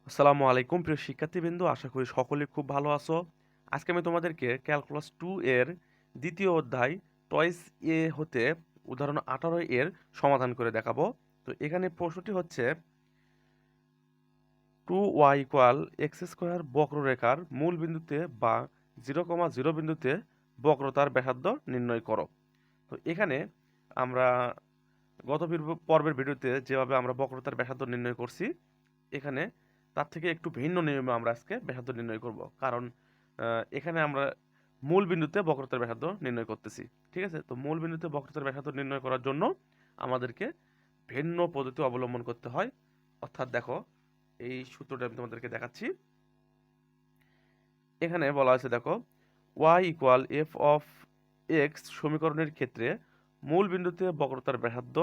আসসালামু আলাইকুম প্রিয় শিক্ষার্থীবৃন্দ, আশা করি সকলে খুব ভালো আছো। আজকে আমি তোমাদেরকে ক্যালকুলাস 2 এর দ্বিতীয় অধ্যায় টয়েস এ হতে উদাহরণ 18 এর সমাধান করে দেখাবো। তো এখানে প্রশ্নটি হচ্ছে 2y ইকুয়াল এক্স স্কোয়ার বক্ররেখার মূল বিন্দুতে বা 0,0 বিন্দুতে বক্রতার ব্যাসার্ধ নির্ণয় করো। তো এখানে আমরা গত পর্বের ভিডিওতে যেভাবে আমরা বক্রতার ব্যাসার্ধ নির্ণয় করছি, এখানে তার থেকে একটু ভিন্ন নিয়মে আমরা আজকে ব্যাসার্ধ নির্ণয় করব। কারণ এখানে আমরা মূল বিন্দুতে বক্রতার ব্যাসার্ধ নির্ণয় করতেছি। ঠিক আছে, তো মূল বিন্দুতে বক্রতার ব্যাসার্ধ নির্ণয় করার জন্য আমাদেরকে ভিন্ন পদ্ধতি অবলম্বন করতে হয়। অর্থাৎ দেখো, এই সূত্রটা আমি তোমাদেরকে দেখাচ্ছি। এখানে বলা হয়েছে, দেখো, y equal F of x সমীকরণের ক্ষেত্রে মূল বিন্দুতে বক্রতার ব্যাসার্ধ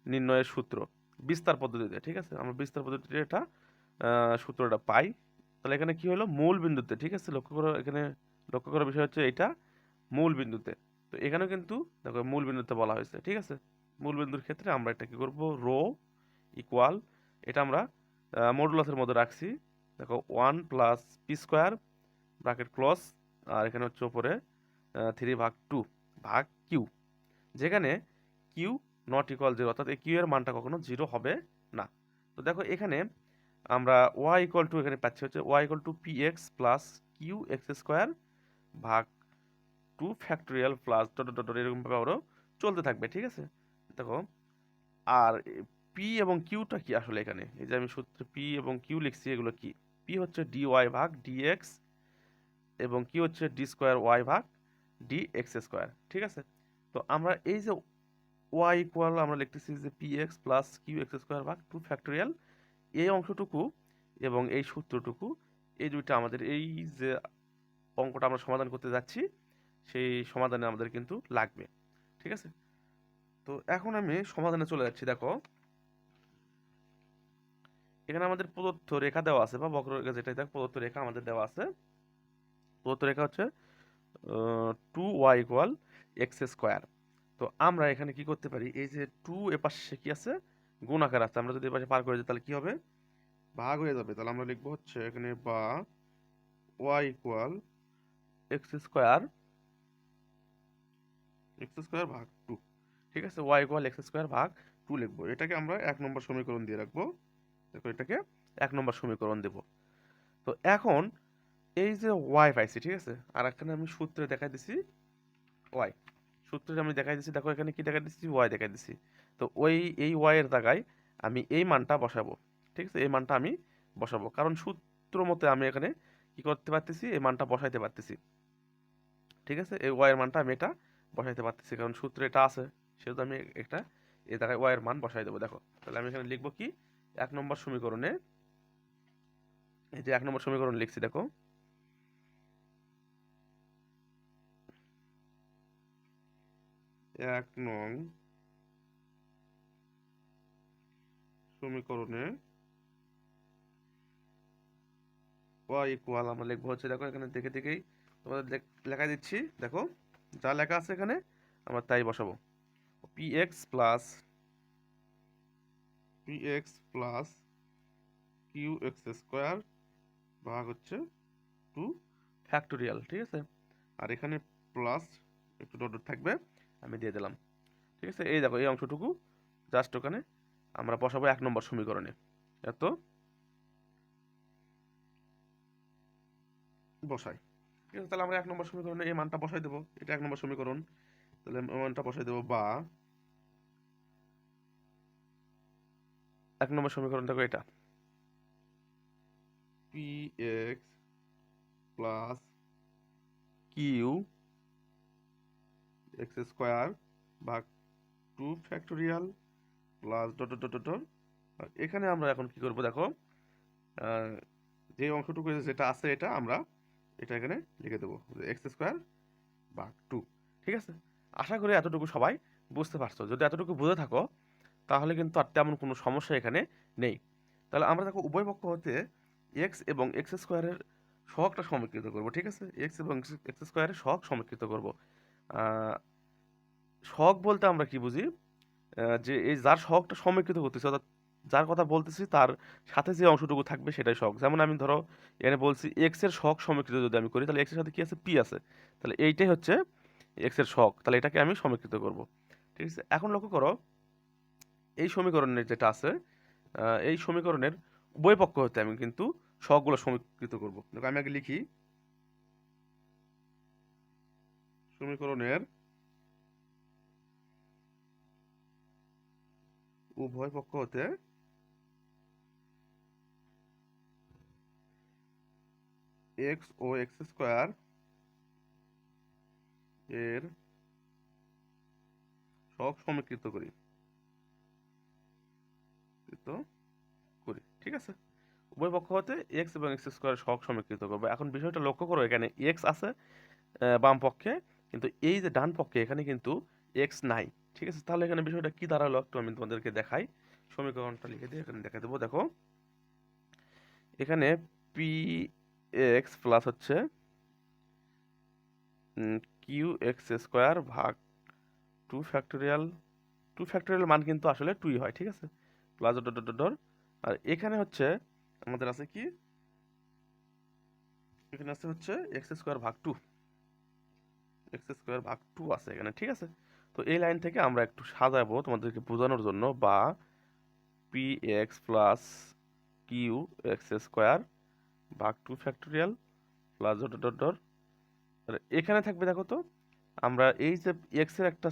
নির্ণয়ের সূত্র বিস্তার পদ্ধতিতে। ঠিক আছে, আমরা বিস্তার পদ্ধতিতে এটা সূত্রটা পাই। তাহলে এখানে কি হলো, মূল বিন্দুতে। ঠিক আছে, লক্ষ্য করো, এখানে লক্ষ্য করার বিষয় হচ্ছে এটা মূল বিন্দুতে। তো এখানেও কিন্তু দেখো মূল বিন্দুতে বলা হয়েছে। ঠিক আছে, মূল বিন্দুর ক্ষেত্রে আমরা এটা কি করব, রো ইকুয়াল, এটা আমরা মডুলাসের মধ্যে রাখছি। দেখো 1 plus P square bracket close, আর এখানে হচ্ছে উপরে 3/2 ভাগ কিউ, যেখানে কিউ নট ইকুয়াল 0, অর্থাৎ এই কিউ এর মানটা কখনো 0 হবে না। তো দেখো এখানে আমরা y ইকুয়াল টু এখানে পাচ্ছি হচ্ছে y equal to P x plus Q x square ভাগ 2 factorial plus dot dot dot এরকমভাবে আরও চলতে থাকবে। ঠিক আছে, দেখো, আর পি এবং কিউটা কি আসলে, এখানে এই যে আমি সূত্র পি এবং কিউ লিখছি, এগুলো কি? পি হচ্ছে ডি ওয়াই ভাগ ডি এক্স এবং কি হচ্ছে ডি স্কোয়ার ওয়াই ভাগ ডি এক্স স্কোয়ার। ঠিক আছে, তো আমরা এই যে ওয়াই ইকুয়াল আমরা লিখতেছি যে P x plus Q x square ভাগ 2 ফ্যাক্টোরিয়াল, এই অংশটুকু এবং এই সূত্রটুকু, এই দুইটা আমাদের এই যে অঙ্কটা আমরা সমাধান করতে যাচ্ছি সেই সমাধানে আমাদের কিন্তু লাগবে। ঠিক আছে, তো এখন আমি সমাধানে চলে যাচ্ছি। দেখো, এখানে আমাদের প্রদত্ত রেখা দেওয়া আছে, বা বক্ররেখা যেটাই দেখ, প্রদত্ত রেখা আমাদের দেওয়া আছে। প্রদত্ত রেখা হচ্ছে 2y ইকুয়াল এক্স স্কোয়ার। তো আমরা এখানে কি করতে পারি, এই যে 2 এপাশে কি আছে, গুণ আকার আছে, আমরা যদি এপাশে পার করে দিই তাহলে কি হবে, ভাগ হয়ে যাবে। তাহলে আমরা লিখবো হচ্ছে এখানে বা y ইকুয়াল এক্স স্কোয়ার ভাগ 2। ঠিক আছে, y ইকুয়াল এক্স স্কোয়ার ভাগ 2 লিখবো। এটাকে আমরা 1 নম্বর সমীকরণ দিয়ে রাখবো। দেখো, এটাকে 1 নম্বর সমীকরণ দেব। তো এখন এই যে y পাইছি, ঠিক আছে, আর এখানে আমি সূত্রে দেখাই দিছি y, সূত্রে আমি দেখাই দিছি। দেখো এখানে কি দেখাই দিচ্ছি, y দেখাই দিছি। তো এই y এর জায়গায় আমি এই মানটা বসাবো। ঠিক আছে, এই মানটা আমি বসাবো, কারণ সূত্র মতে আমি এখানে কি করতে পারতেছি, এই মানটা বসাইতে পারতেছি। ঠিক আছে, এই y এর মানটা আমি এটা বসাইতে পারতেছি, কারণ সূত্রে এটা আছে, সেহেতু আমি একটা এই জায়গায় y এর মান বসাই দেবো। দেখো, তাহলে আমি এখানে লিখবো কি, 1 নম্বর সমীকরণে, এই যে 1 নম্বর সমীকরণ লিখছি, দেখো, 1 নং সমীকরণে y ইকুয়াল আমরা লিখবো হচ্ছে, দেখো এখানে দেখে দেখেই তোমাদের লেখা দিচ্ছি। দেখো, যা লেখা আছে এখানে আমরা তাই বসাবো। P x plus Q x square ভাগ হচ্ছে 2 ফ্যাক্টোরিয়াল। ঠিক আছে, আর এখানে প্লাস একটু ডট ডট থাকবে, আমি দিয়ে দিলাম। ঠিক আছে, এই দেখো এই অংশটুকু জাস্ট ওখানে আমরা বসাবো 1 নম্বর সমীকরণে। এত বসাই। ঠিক আছে, তাহলে আমরা 1 নম্বর সমীকরণে এই মানটা বসাই দেবো। এটা 1 নম্বর সমীকরণ, তাহলে মানটা বসাই দেবো, বা 1 নম্বর সমীকরণ দেখো এটা P x plus Q x square ভাগ 2 factorial plus dot dot dot dot. আর এখানে আমরা এখন কি করব, দেখো, যে অংশটুকু যেটা আছে এটা আমরা এটা এখানে লিখে দেবো, এক্স স্কোয়ার ভাগ 2। ঠিক আছে, আশা করি এতটুকু সবাই বুঝতে পারছো। যদি এতটুকু বুঝে থাকো তাহলে কিন্তু আর তেমন কোনো সমস্যা এখানে নেই। তাহলে আমরা দেখো উভয় পক্ষ হতে এক্স এবং এক্স স্কোয়ারের সহগটা সমীকৃত করব। ঠিক আছে, এক্স এবং এক্স স্কোয়ারের সহগ সমীকৃত করব। সহগ বলতে আমরা কি বুঝি, যে এই যার সহগটা সমীকৃত করতেছি, অর্থাৎ যার কথা বলতেছি তার সাথে যে অংশটুকু থাকবে সেটাই সহগ। যেমন আমি ধরো এখানে বলছি এক্স এর সহগ সমীকৃত যদি আমি করি, তাহলে এক্স এর সাথে কি আছে, পি আছে, তাহলে এইটাই হচ্ছে এক্স এর সহগ, তাহলে এটাকে আমি সমীকৃত করব। ঠিক আছে, এখন লক্ষ্য করো এই সমীকরণের যেটা আছে, এই সমীকরণের উভয় পক্ষ হতে আমি কিন্তু সহগগুলো সমীকৃত করব। দেখো আমি আগে লিখি, সমীকরণের উভয় পক্ষ হতে এক্স ও এক্স স্কোয়ার এর সহগ সমীকৃত করি, ঠিক আছে। উভয় পক্ষ হতে এক্স এবং এক্স স্কোয়ার সহগ সমীকৃত করবো। এখন বিষয়টা লক্ষ্য করো, এখানে এক্স আছে বাম পক্ষে, কিন্তু এই যে ডান পক্ষে এখানে কিন্তু এক্স নাই। ঠিক আছে, তাহলে এখানে বিষয়টা কি দাঁড়ালো একটু আমি তোমাদেরকে দেখাই। সমীকরণটা লিখে দিয়ে এখানে দেখা দেবো। দেখো এখানে পি এক্স প্লাস হচ্ছে কিউ এক্স স্কোয়ার ভাগ টু ফ্যাক্টোরিয়াল, মান কিন্তু আসলে টুই হয়। ঠিক আছে, প্লাস ডট ডট ডট, আর এখানে হচ্ছে আমাদের আছে কি, এখানে আছে হচ্ছে এক্স স্কোয়ার ভাগ টু, আছে এখানে। ঠিক আছে, তো এই লাইন থেকে আমরা একটু সাজাবো তোমাদেরকে বোঝানোর জন্য, বা P x plus Q x square ভাগ two factorial plus dot dot dot, এখানে থাকবে দেখো তো, আমরা এই যে এক্স এর একটা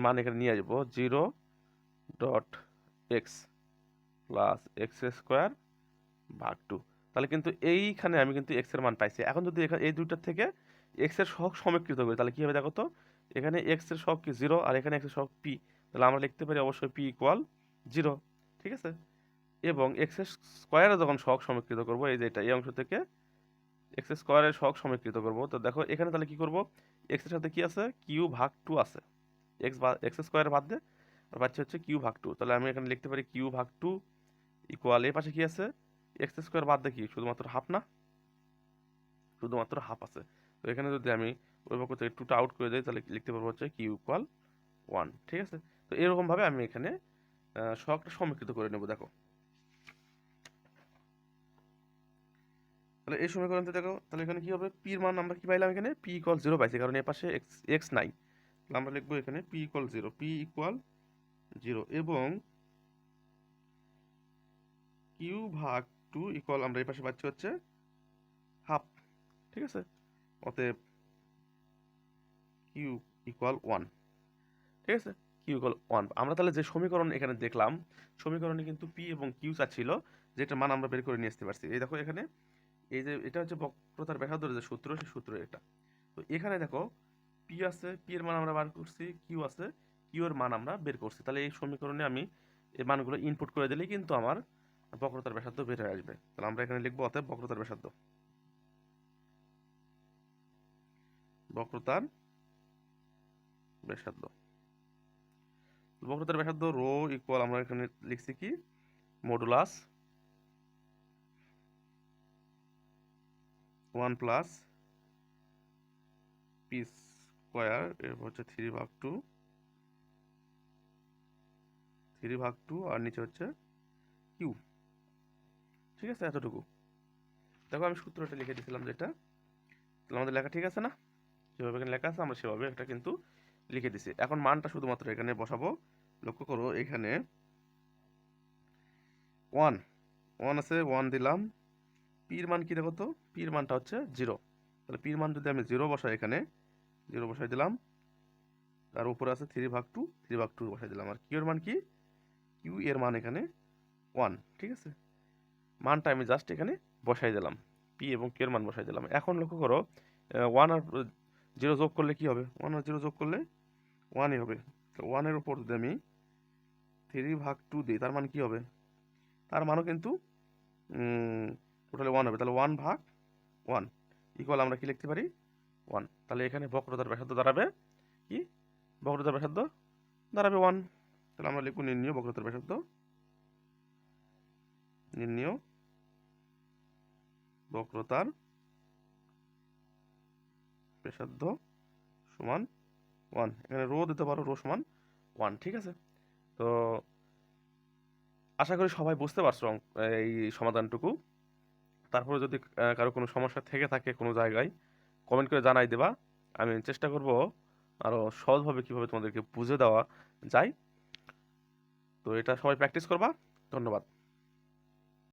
মান এখানে নিয়ে আসবো, 0.x প্লাস এক্স স্কোয়ার ভাগ টু, তাহলে কিন্তু এইখানে আমি কিন্তু এক্স এর মান পাইছি। এখন যদি এখানে এই দুইটার থেকে এক্স এর সহগ সমীকৃত করি, তাহলে কি হবে দেখো তো, এখানে এক্স এর সহগ কি 0, আর এখানে এক্স এর সহগ পি, তাহলে আমরা লিখতে পারি অবশ্যই পি ইকুয়াল 0। ঠিক আছে, এবং এক্স এর স্কোয়ারে যখন সহগ সমীকৃত করব, এই যে এটা এই অংশ থেকে এক্স স্কোয়ারের সহগ সমীকৃত করব, তো দেখো এখানে তাহলে কি করব, এক্স এর সাথে কি আছে, কিউ ভাগ টু আছে, এক্স স্কোয়ার বাদ দে আর পাচ্ছি হচ্ছে কিউ ভাগ টু, তাহলে আমি এখানে লিখতে পারি কিউ ভাগ টু ইকুয়াল, এই পাশে কি আছে, এক্স স্কোয়ার বাদ দিয়ে কি শুধুমাত্র হাফ না, শুধুমাত্র হাফ আছে। তো এখানে যদি আমি ওই পক্ষ থেকে টুটা আউট করে দিই, তাহলে লিখতে পারবো হচ্ছে কিউ ইকুয়াল 1। ঠিক আছে, তো এরকম ভাবে আমি এখানে সহগটা সমীকৃত করে নেব। দেখো তাহলে এই সমীকরণটা দেখো, তাহলে এখানে কি হবে, পি এর মান আমরা কি পাইলাম, এখানে পি ইকুয়াল 0 পাইছি, কারণ এর পাশে এক্স এক্স নাই। তাহলে আমরা লিখবো এখানে পি ইকুয়াল 0, এবং কিউ ভাগ টু ইকুয়াল আমরা এই পাশে পাচ্ছি হচ্ছে হাফ। ঠিক আছে, অতএব কিউ ইকুয়াল 1। ঠিক আছে, কিউ ইকুয়াল 1। আমরা তাহলে যে সমীকরণ এখানে দেখলাম, সমীকরণে কিন্তু পি এবং কিউ চাচ্ছিল, যেটা মান আমরা বের করে নিয়ে আসতে পারছি। এই দেখো এখানে এই যে এটা হচ্ছে বক্রতার ব্যাসার্ধের যে সূত্র, সেই সূত্র এটা। তো এখানে দেখো পি আছে, পি এর মান আমরা বার করছি, কিউ আছে, কিউ এর মান আমরা বের করছি। তাহলে এই সমীকরণে আমি এই মানগুলো ইনপুট করে দিলেই কিন্তু আমার বক্রতার ব্যাসার্ধ বের হয়ে আসবে। তাহলে আমরা এখানে লিখবো অতএব বক্রতার ব্যাসার্ধ, বক্রতার ব্যাসার্ধ বক্রতার ব্যাসার্ধ রো ইকুয়াল, আমরা এখানে লিখছি কি, মডুলাস 1 প্লাস পি স্কোয়ার, এরপর হচ্ছে 3/2, আর নিচে হচ্ছে কিউ। ঠিক আছে, এতটুকু। দেখো আমি সূত্রটা লিখে দিয়েছিলাম যেটা, তাহলে আমাদের লেখা ঠিক আছে না, যেভাবে এখানে লেখা আছে আমরা সেভাবে এটা কিন্তু লিখে দিছি। এখন মানটা শুধুমাত্র এখানে বসাবো। লক্ষ্য করো এখানে 1 আছে, 1 দিলাম। পির মান কি দেখো তো, পির মানটা হচ্ছে 0, তাহলে পির মান যদি আমি 0 বসাই, এখানে 0 বসাই দিলাম, তার উপরে আছে 3/2 বসাই দিলাম। আর কিউ এর মান কি, কিউ এর মান এখানে 1। ঠিক আছে, মানটা আমি জাস্ট এখানে বসাই দিলাম, পি এবং কিউ এর মান বসাই দিলাম। এখন লক্ষ্য করো 1 আর 0 যোগ করলে কি হবে, 1 আর 0 যোগ করলে 1ই হবে। তো 1 এর উপর যদি আমি 3/2 দিই, তার মান কি হবে, তার মানও কিন্তু টোটালি 1 হবে। তাহলে 1/1 ইকুয়াল আমরা কি লিখতে পারি, 1। তাহলে এখানে বক্রতার ব্যাসার্ধ দাঁড়াবে কি, বক্রতার ব্যাসার্ধ দাঁড়াবে 1। তাহলে আমরা লিখব নির্ণীয় বক্রতার ব্যাসার্ধ, নির্ণীয় বক্রতার ব্যাসার্ধ সমান 1। এখানে রো দিতে পারো, রো সমান 1। ঠিক আছে, তো আশা করি সবাই বুঝতে পারছো এই সমাধানটুকু। তারপরে যদি কারো কোনো সমস্যা থেকে থাকে কোনো জায়গায়, কমেন্ট করে জানাই দেবা। আমি চেষ্টা করব আরো সহজভাবে কিভাবে তোমাদেরকে বুঝে দেওয়া যায়। তো এটা সবাই প্র্যাকটিস করবা। ধন্যবাদ।